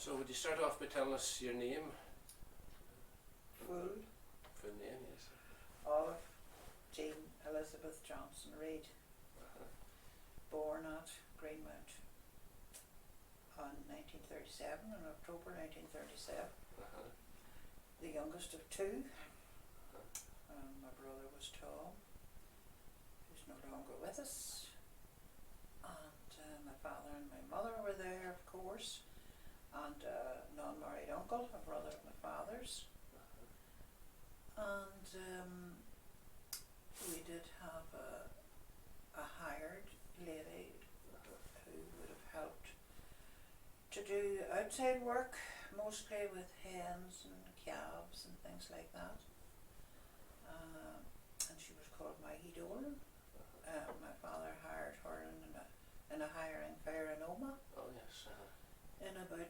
So would you start off by telling us your name? Full Full name, yes. Olive Jean Elizabeth Johnson Reid, born at Greenmount on 1937, in October 1937. The youngest of two. My brother was Tom, who's no longer with us. And my father and my mother were there, of course, and a non-married uncle, a brother of my father's. And we did have a hired lady who would have helped to do outside work, mostly with hens and calves and things like that. And she was called Maggie Dolan. My father hired her in a hiring fair in Oma. Oh yes. In about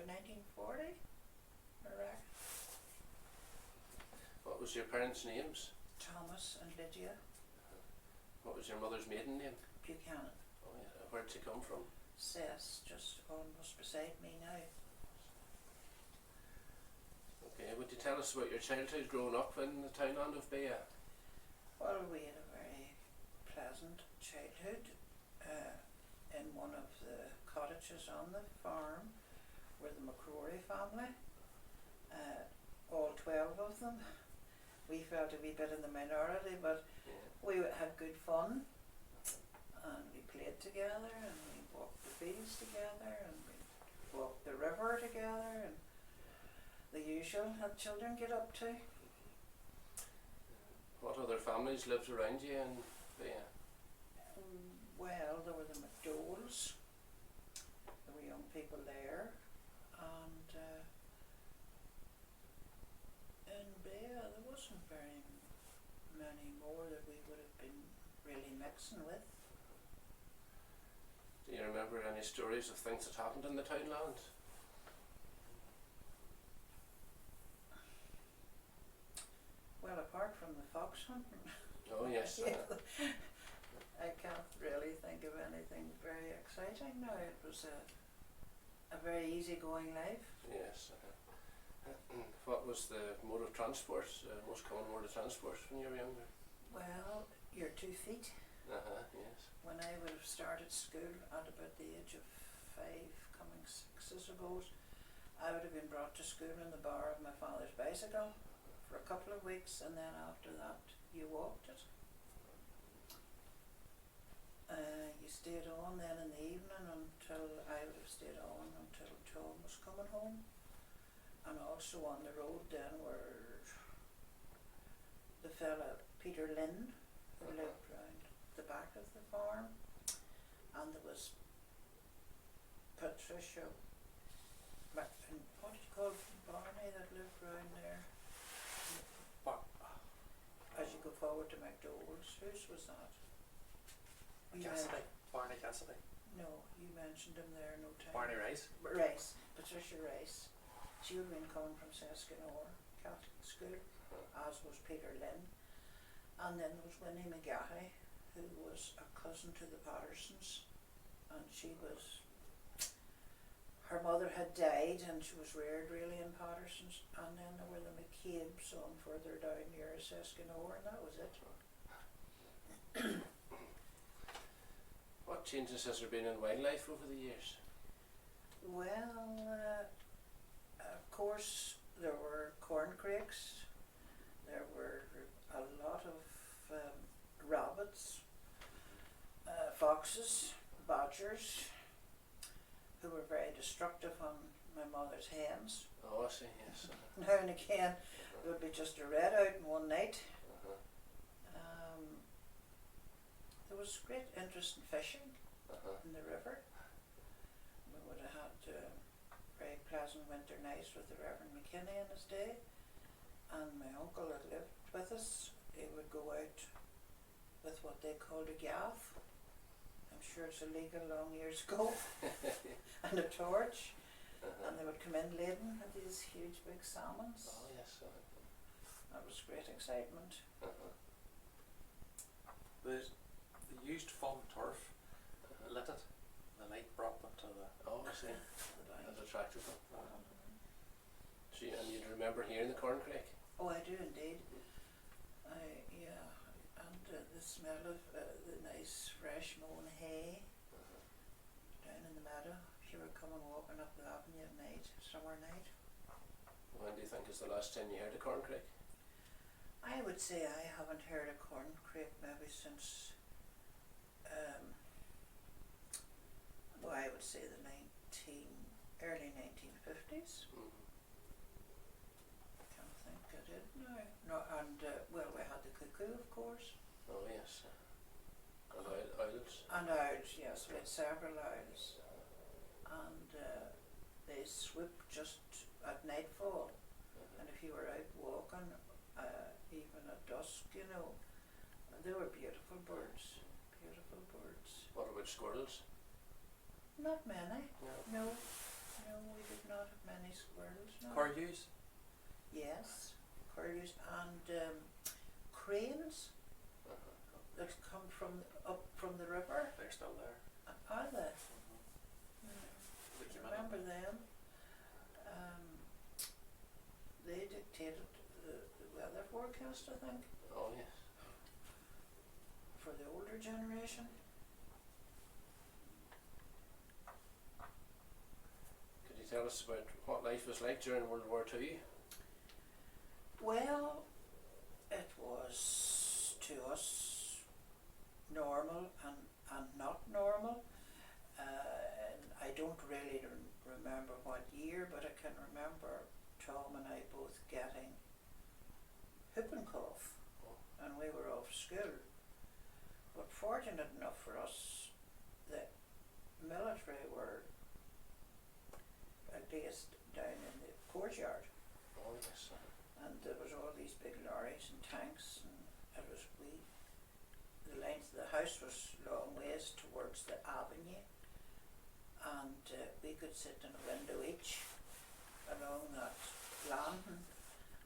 1940, I reckon. What was your parents' names? Thomas and Lydia What was your mother's maiden name? Buchanan. Oh yeah. Where'd she come from? Ses, just almost beside me now. Okay, would you tell us about your childhood growing up in the townland of Beagh? Well, we had a very pleasant childhood. In one of the cottages on the farm were the McCrory family. All 12 of them. We felt a wee bit in the minority, but we had good fun, and we played together, and we walked the fields together, and we walked the river together, and the usual that children get up to. What other families lived around you in Beagh? Well, there were the McDowells. There were young people there, and in Beagh there wasn't very many more that we would have been really mixing with. Do you remember any stories of things that happened in the townland? Well, apart from the fox hunting. Oh yes. I can't really think of anything very exciting now. It was a very easygoing life. Yes. What was the mode of transport, most common mode of transport when you were younger? Well, your 2 feet. Yes. When I would have started school at about the age of 5, coming 6, I suppose, I would have been brought to school in the bar of my father's bicycle for a couple of weeks, and then after that you walked it. You stayed on then in the evening until I would have stayed on until Tom was coming home. And also on the road then were the fella Peter Lynn, who lived round the back of the farm, and there was Patricia, what do you call Barney, that lived round there? As you go forward to McDowell's, whose was that? Cassidy. Barney Cassidy. No, you mentioned him there no time. Barney Rice. Rice, Patricia Rice. She would have been coming from Seskinore Catholic School, as was Peter Lynn. And then there was Winnie McGahey, who was a cousin to the Pattersons, and her mother had died and she was reared really in Pattersons. And then there were the McCabe's on further down near Seskinore, and that was it. What changes has there been in wildlife over the years? Well, of course there were corn creeks, there were a lot of rabbits, foxes, badgers, who were very destructive on my mother's hens. Oh, I see, yes. Now and again there would be just a red out in one night. There was great interest in fishing in the river. We would have had very pleasant winter nights with the Reverend McKinney in his day, and my uncle that lived with us, he would go out with what they called a gaff. I'm sure it's illegal long years ago. And a torch, and they would come in laden with these huge big salmons. Oh yes. That was great excitement. They used foam turf, lit it, the light brought them to the Oh, I see. the bank. That attracted them. So, and you'd remember hearing the corncrake? Oh, I do indeed. Yeah, and the smell of the nice fresh mown hay down in the meadow. If you were coming walking up the avenue at night, summer night. When do you think is the last time you heard a corncrake? I would say I haven't heard a corncrake maybe since, well, I would say the early 1950s. I can't think I did now. No, and well, we had the cuckoo, of course. Oh yes. And owls? And owls, yes, we had several owls. And they swoop just at nightfall. And if you were out walking, even at dusk, you know, they were beautiful birds. Beautiful birds. What about squirrels? Not many. No. No, we did not have many squirrels. No. Curlews? Yes, curlews and cranes that come up from the river. They're still there. Are they? They came in. Remember them? They dictated the weather forecast, I think, Oh yes. for the older generation. Could you tell us about what life was like during World War II? Well, it was to us normal and not normal. And I don't really remember what year, but I can remember Tom and I both getting whooping cough, and we were off school. But fortunate enough for us, the military were based down in the courtyard, Oh yes. and there was all these big lorries and tanks, and it was the length of the house was long ways towards the avenue, and we could sit in a window each along that landing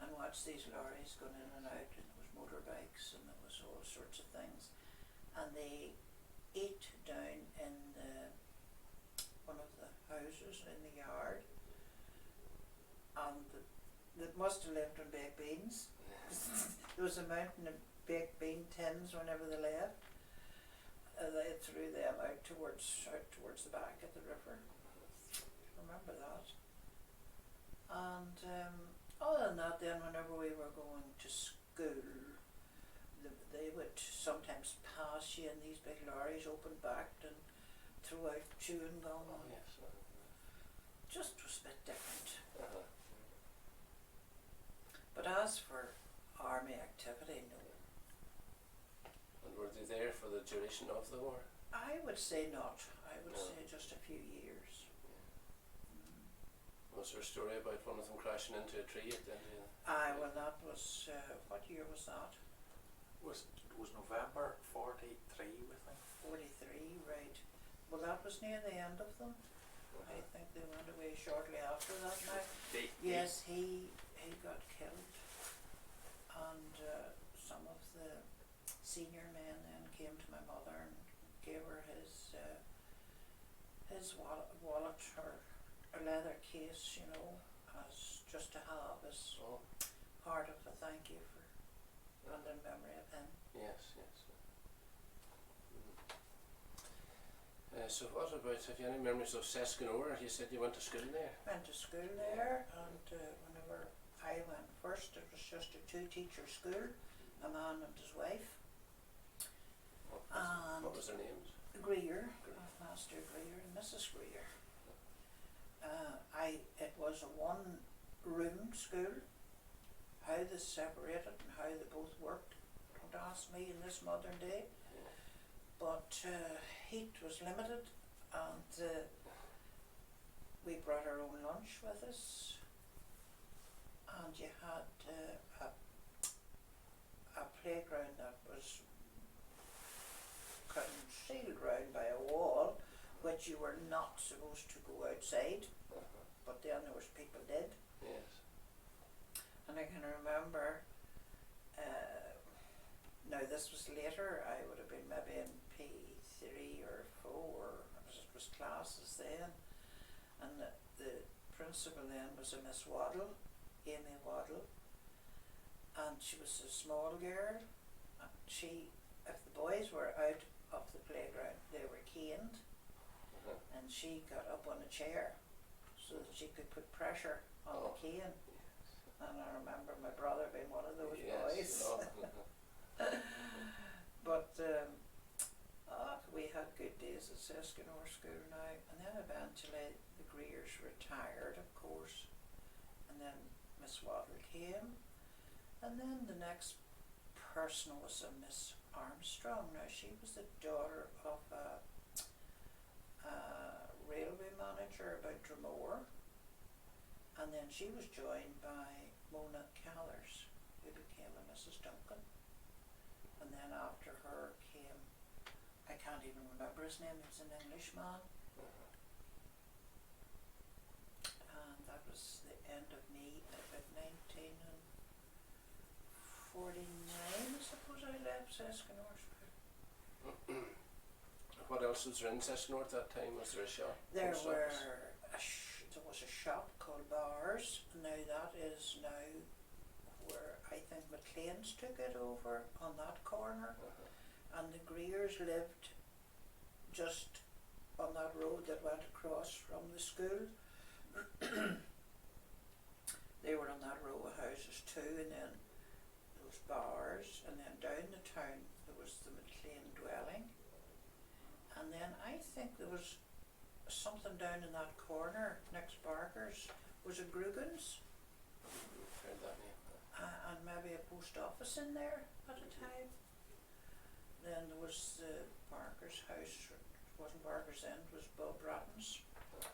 and watch these lorries going in and out, and there was motorbikes and there was all sorts of things, and they ate down in one of the houses in the yard, and they must have lived on baked beans. There was a mountain of baked bean tins whenever they left. They threw them out towards the back of the river. Remember that. And other than that, then whenever we were going to school, they would sometimes pass you in these big lorries, open backed, and throw out chewing gum. Oh yes. Just was a bit different. But as for army activity, no. And were they there for the duration of the war? I would say not. I would No. say just a few years. Was there a story about one of them crashing into a tree at the end of the... Aye, well that was, what year was that? It was November 43, we think. 43, right. Well that was near the end of them. I think they went away shortly after that now. Yes, he got killed, and some of the senior men then came to my mother and gave her his wallet or a leather case, you know, as just to have as part of the thank you for and in memory of him. Yes, yes. So what about, have you any memories of Seskinore? You said you went to school there. Went to school there, and whenever I went first, it was just a two-teacher school, a man and his wife. What was their names? Greer, Master Greer and Mrs. Greer. It was a one-room school. How they separated and how they both worked, don't ask me in this modern day. But heat was limited, and we brought our own lunch with us, and you had a playground that was concealed round by a wall, which you were not supposed to go outside, but then there was people did. Yes. And I can remember, now this was later, I would have been maybe in P3 or 4, it was classes then, and the principal then was a Miss Waddle, Amy Waddle, and she was a small girl, and she, if the boys were out of the playground, they were caned, and she got up on a chair so that she could put pressure on the cane. And I remember my brother being one of those boys. But we had good days at Seskinore School now, and then eventually the Greers retired, of course, and then Miss Waddle came, and then the next person was a Miss Armstrong. Now she was the daughter of a railway manager about Dromore, and then she was joined by Mona Callers, who became a Mrs. Duncan, and then after her came, I can't even remember his name, he was an Englishman, and that was the end of me at about 1949, I suppose I left Seskinore School. What else was there in Seskinore at that time? Was there a shop? There Post were office? there was a shop called Bars. Now that is now where I think McLean's took it over on that corner, and the Greers lived just on that road that went across from the school. They were on that row of houses too, and then there was Bars, and then down the town there was the McLean dwelling, and then I think there was something down in that corner next Barker's was a Grugan's, Heard that name. and maybe a post office in there at a time. Then there was the Barker's house, it wasn't Barker's then, it was Bob Bratton's,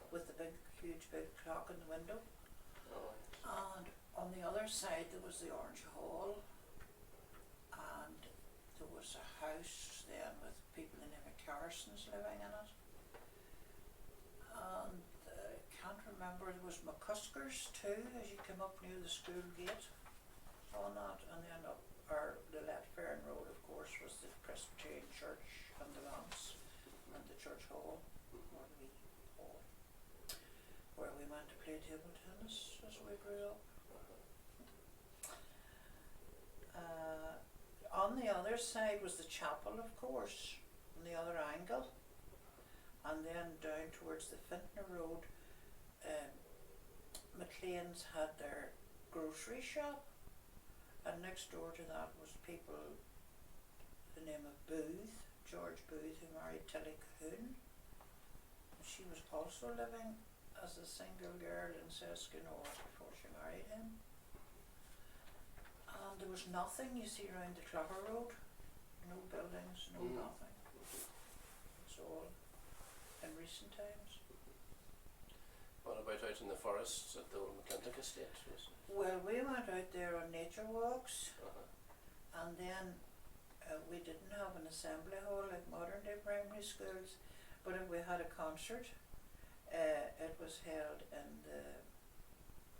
with the big, huge big clock in the window. And on the other side there was the Orange Hall, and there was a house then with people in the Carsons living in it. And I can't remember, there was McCusker's too, as you came up near the school gate on that, and then up the Letfern Road, of course, was the Presbyterian Church and the Manse and the Church Hall, or the wee hall, where we went to play table tennis as we grew up. On the other side was the chapel, of course, on the other angle, and then down towards the Fintner Road, McLean's had their grocery shop, and next door to that was people, the name of Booth, George Booth, who married Tilly Cahoon. She was also living as a single girl in Seskinore before she married him. And there was nothing, you see, around the Clogher Road, no buildings, no nothing. It's all in recent times. What about out in the forests at the old McClintock estate? Well, we went out there on nature walks, and then we didn't have an assembly hall like modern day primary schools, but if we had a concert, it was held in the,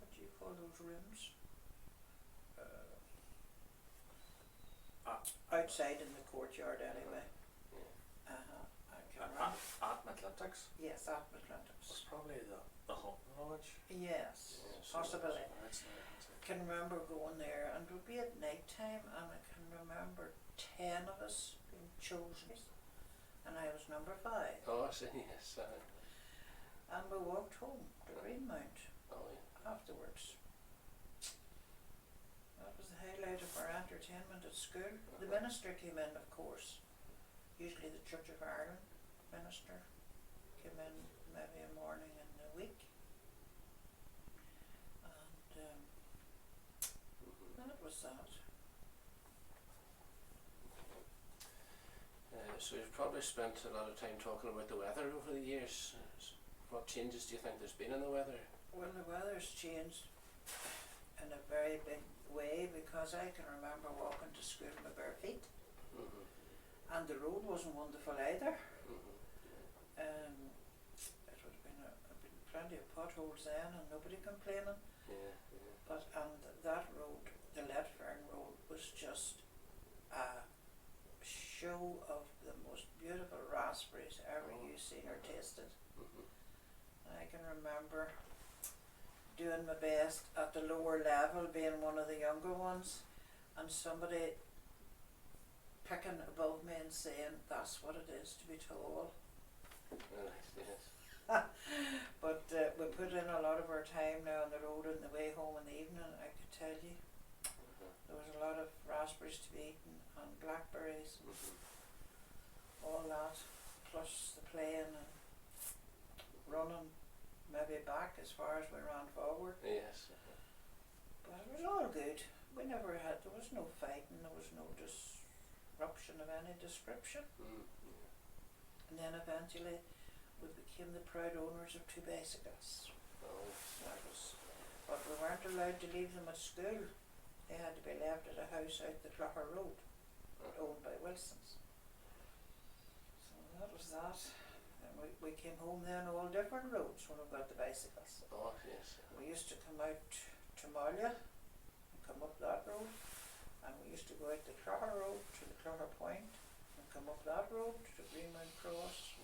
what do you call those rooms? Outside in the courtyard anyway. I can't remember. At McClintock's? Yes, at McClintock's. It's probably the Hunting Lodge. Yes, Yes, possibly. It's there. Can remember going there, and it would be at night time, and I can remember 10 of us being chosen, and I was number 5. Oh, I see, yes. And we walked home to Greenmount Yeah. afterwards. That was the highlight of our entertainment at school. The minister came in, of course. Usually the Church of Ireland minister came in maybe a morning in the week. And that was that. So you've probably spent a lot of time talking about the weather over the years. What changes do you think there's been in the weather? Well, the weather's changed in a very big way, because I can remember walking to school with my bare feet, and the road wasn't wonderful either. It would have been plenty of potholes then and nobody complaining. But that road, the Letfern Road, was just a show of the most beautiful raspberries ever you seen or tasted. I can remember doing my best at the lower level, being one of the younger ones, and somebody picking above me and saying that's what it is to be tall. Yes. But we put in a lot of our time now on the road on the way home in the evening. I could tell you there was a lot of raspberries to be eaten and blackberries and all that, plus the playing and running maybe back as far as we ran forward. Yes. But it was all good. We never had, there was no fighting, there was no disruption of any description. And then eventually we became the proud owners of 2 bicycles. That was, but we weren't allowed to leave them at school. They had to be left at a house out the Clougher Road, owned by Wilsons. So that was that. And we came home then all different roads when we got the bicycles. Oh, yes. We used to come out to Malya and come up that road, and we used to go out the Clougher Road to the Clougher Point and come up that road to the Greenmount Cross.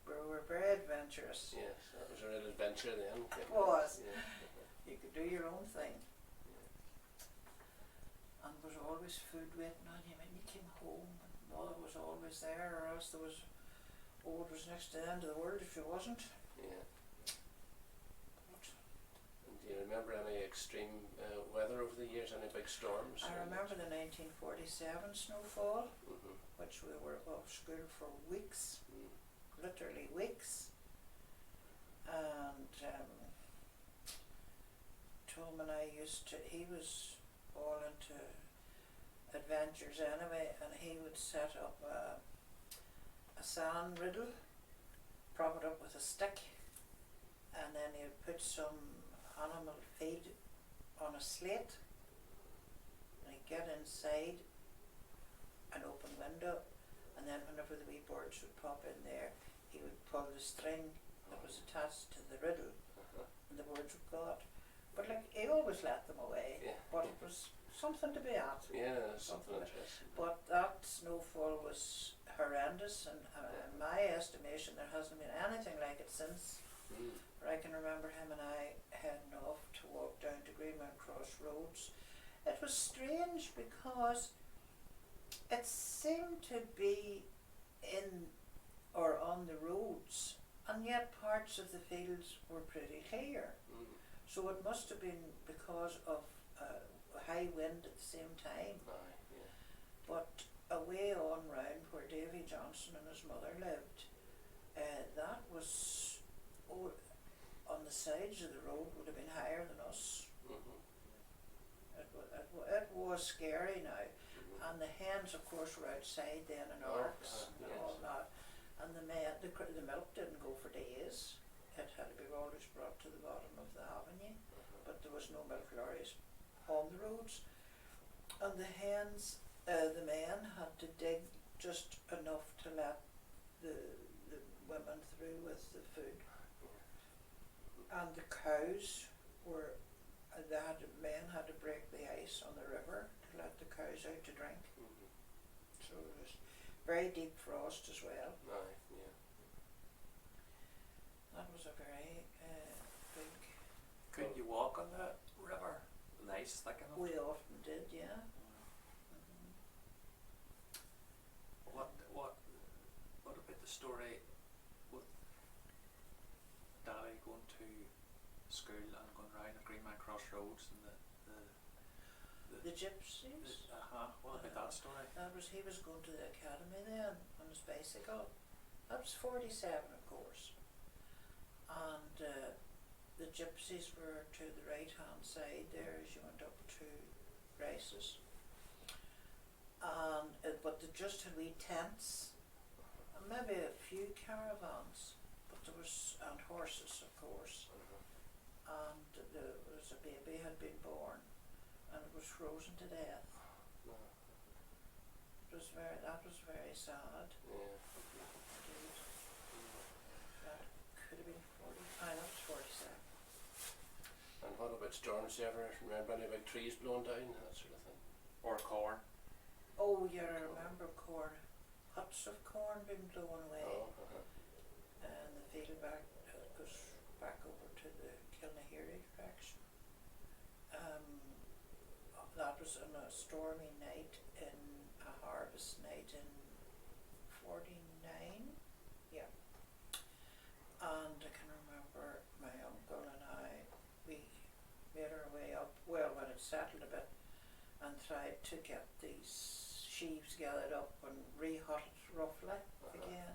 We were very adventurous. Yes, that was a real adventure then. It was. Yeah. You could do your own thing. And there was always food waiting on you when you came home, and mother was always there, or else there was, it was next to the end of the world if she wasn't. Yeah. But And do you remember any extreme weather over the years, any big storms? I remember the 1947 snowfall, Mm-hmm. which we were off school for weeks, literally weeks. And Tom and I he was all into adventures anyway, and he would set up a sand riddle, prop it up with a stick, and then he would put some animal feed on a slate, and he'd get inside an open window, and then whenever the wee birds would pop in there, he would pull the string that was attached to the riddle, and the birds would go out. But like, he always let them away, Yeah. but it was something to be at. Yeah, something Something interesting. But that snowfall was horrendous, and in my estimation there hasn't been anything like it since. But I can remember him and I heading off to walk down to Greenmount Crossroads. It was strange because it seemed to be in or on the roads, and yet parts of the fields were pretty clear. So it must have been because of high wind at the same time. Aye, yeah. But away on round where Davy Johnson and his mother lived, that was on the sides of the road would have been higher than us. It was scary now. And the hens, of course, were outside then in arks and yes. all that. And the milk didn't go for days. It had to be always brought to the bottom of the avenue, but there was no milk lorries on the roads. And the hens, the men had to dig just enough to let the women through with the food. And the cows were, men had to break the ice on the river to let the cows out to drink. So it was very deep frost as well. Aye, yeah. That was a very big. Could you walk on the river? The ice thick enough? We often did, yeah. What about the story with Daddy going to school and going round at Greenmount Crossroads and The gypsies. What about that story? He was going to the academy then on his bicycle. That was 47, of course. And the gypsies were to the right hand side there as you went up to races. And but they just had wee tents, and maybe a few caravans, but there was, and horses, of course. And there was a baby had been born, and it was frozen to death. That was very sad. Yeah. Indeed. That could have been 40. That was 47. And what about storms? Do you ever remember any big trees blown down, that sort of thing? Or corn? Oh yeah, I remember corn. huts of corn been blown away, Oh, and the field back goes back over to the Kilnaheary direction. That was on a stormy night in a harvest night in 49, yeah. And I can remember my uncle and I, we made our way up, well, when it settled a bit, and tried to get these sheaves gathered up and re-hut roughly again.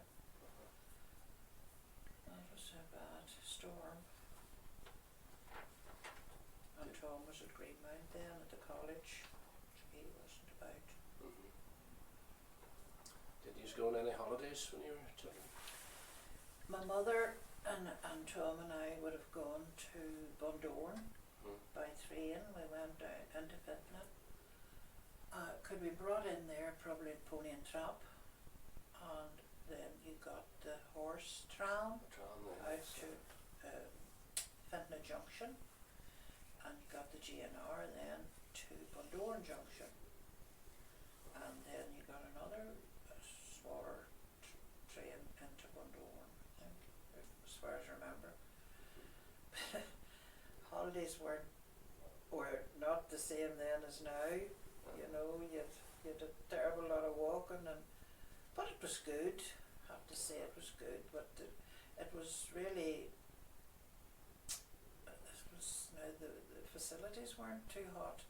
That was a bad storm. And Tom was at Greenmount then at the college, so he wasn't about. Did you go on any holidays when you were children? My mother and Tom and I would have gone to Bundoran by train. We went down into Fitna. Could be brought in there probably in Pony and Trap, and then you got the horse tram out to Fitna Junction, and you got the GNR then to Bundoran Junction, and then you got another smaller train into Bundoran, I think, as far as I remember. Holidays were not the same then as now. You know, you had a terrible lot of walking, but it was good. I have to say it was good, but it was really, the facilities weren't too hot.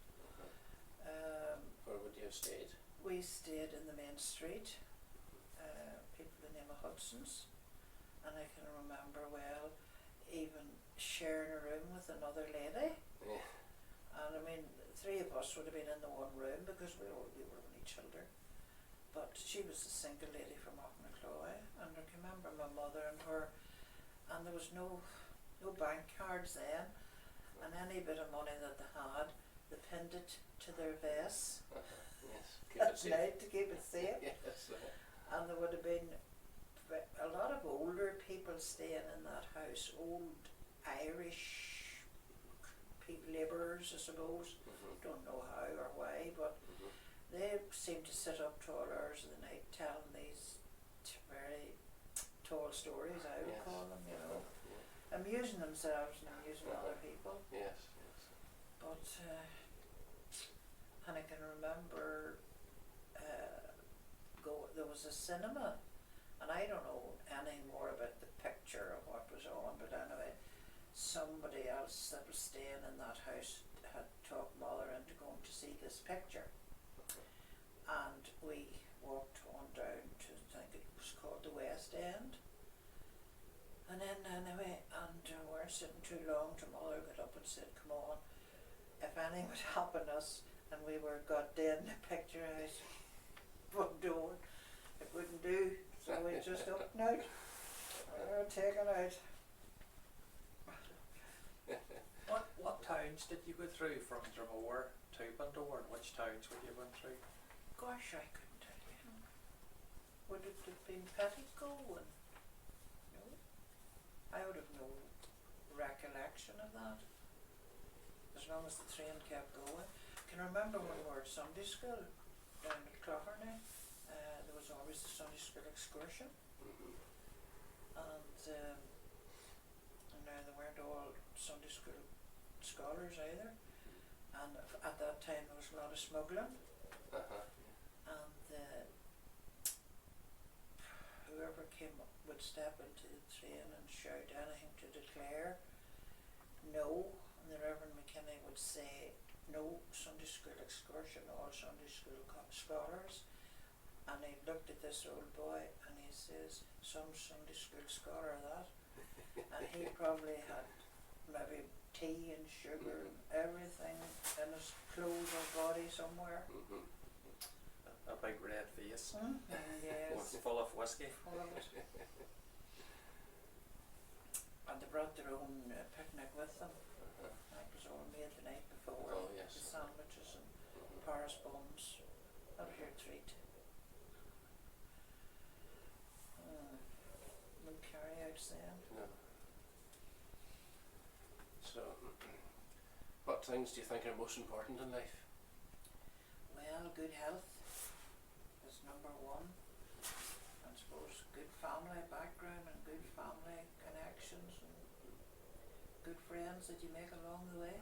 Where would you have stayed? We stayed in the main street, people the name of Hudson's, and I can remember well even sharing a room with another lady. Yeah. And I mean, three of us would have been in the one room because we were only children. But she was a single lady from Auchnacloy, and I can remember my mother and her, and there was no bank cards then, and any bit of money that they had, they pinned it to their vests Yes. at night to keep it safe. Yes. And there would have been a lot of older people staying in that house, old Irish labourers, I suppose. Don't know how or why, but they seemed to sit up to all hours of the night telling these very tall stories, I would call them, you know, amusing themselves and amusing other people. Yes. But and I can remember there was a cinema, and I don't know any more about the picture of what was on, but anyway, somebody else that was staying in that house had talked mother into going to see this picture, and we walked on down to, I think it was called the West End, and then anyway, and we weren't sitting too long till mother got up and said, come on, if anything would happen to us and we got dead in the picture house, Bundoran, it wouldn't do, so we just up and out. We were taken out. What towns did you go through from Dromore to Bundoran? Which towns would you have went through? Gosh, I couldn't tell you. Would it have been Pettico? And no, I would have no recollection of that. As long as the train kept going. I can remember when we were at Sunday school down at Clougherty, there was always a Sunday school excursion, and now they weren't all Sunday school scholars either, and at that time there was a lot of smuggling, and whoever came up would step into the train and shout anything to declare no, and the Reverend McKinney would say no Sunday school excursion, all Sunday school scholars, and he looked at this old boy and he says, some Sunday school scholar that, and he probably had maybe tea and sugar and everything in his clothes or body somewhere. A big red face. Yes. Full of whiskey. Full of it. And they brought their own picnic with them. That was all made the night before. Oh, yes. The sandwiches and Paris buns. That was your treat. No carry-outs then. No. So, what things do you think are most important in life? Well, good health is number one. good friends that you make along the way.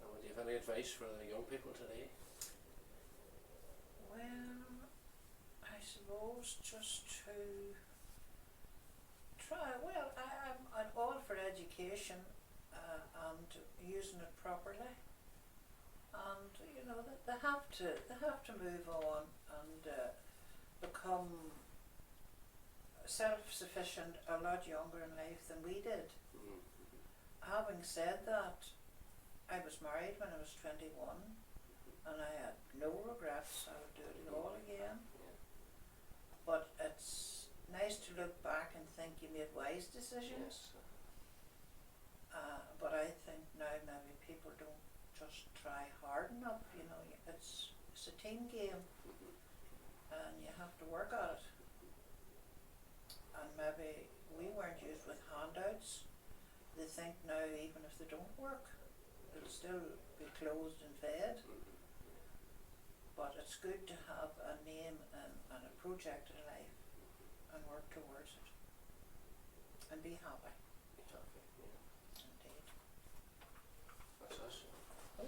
And would you have any advice for the young people today? Well, I suppose just to try, well, I'm all for education and using it properly. And you know they have to move on and become self-sufficient a lot younger in life than we did. Mm-hmm. Having said that, I was married when I was 21 and I had no regrets. I would do it all again. Yeah. But it's nice to look back and think you made wise decisions. Yes. But I think now maybe people don't just try hard enough, you know, it's a team game Mm-hmm. and you have to work at it. And maybe we weren't used with handouts. They think now even if they don't work, they'll still be clothed and fed. Mm-hmm. But it's good to have a name and a project in life and work towards it. And be happy. Exactly. Yeah. Indeed. That's us. Oh.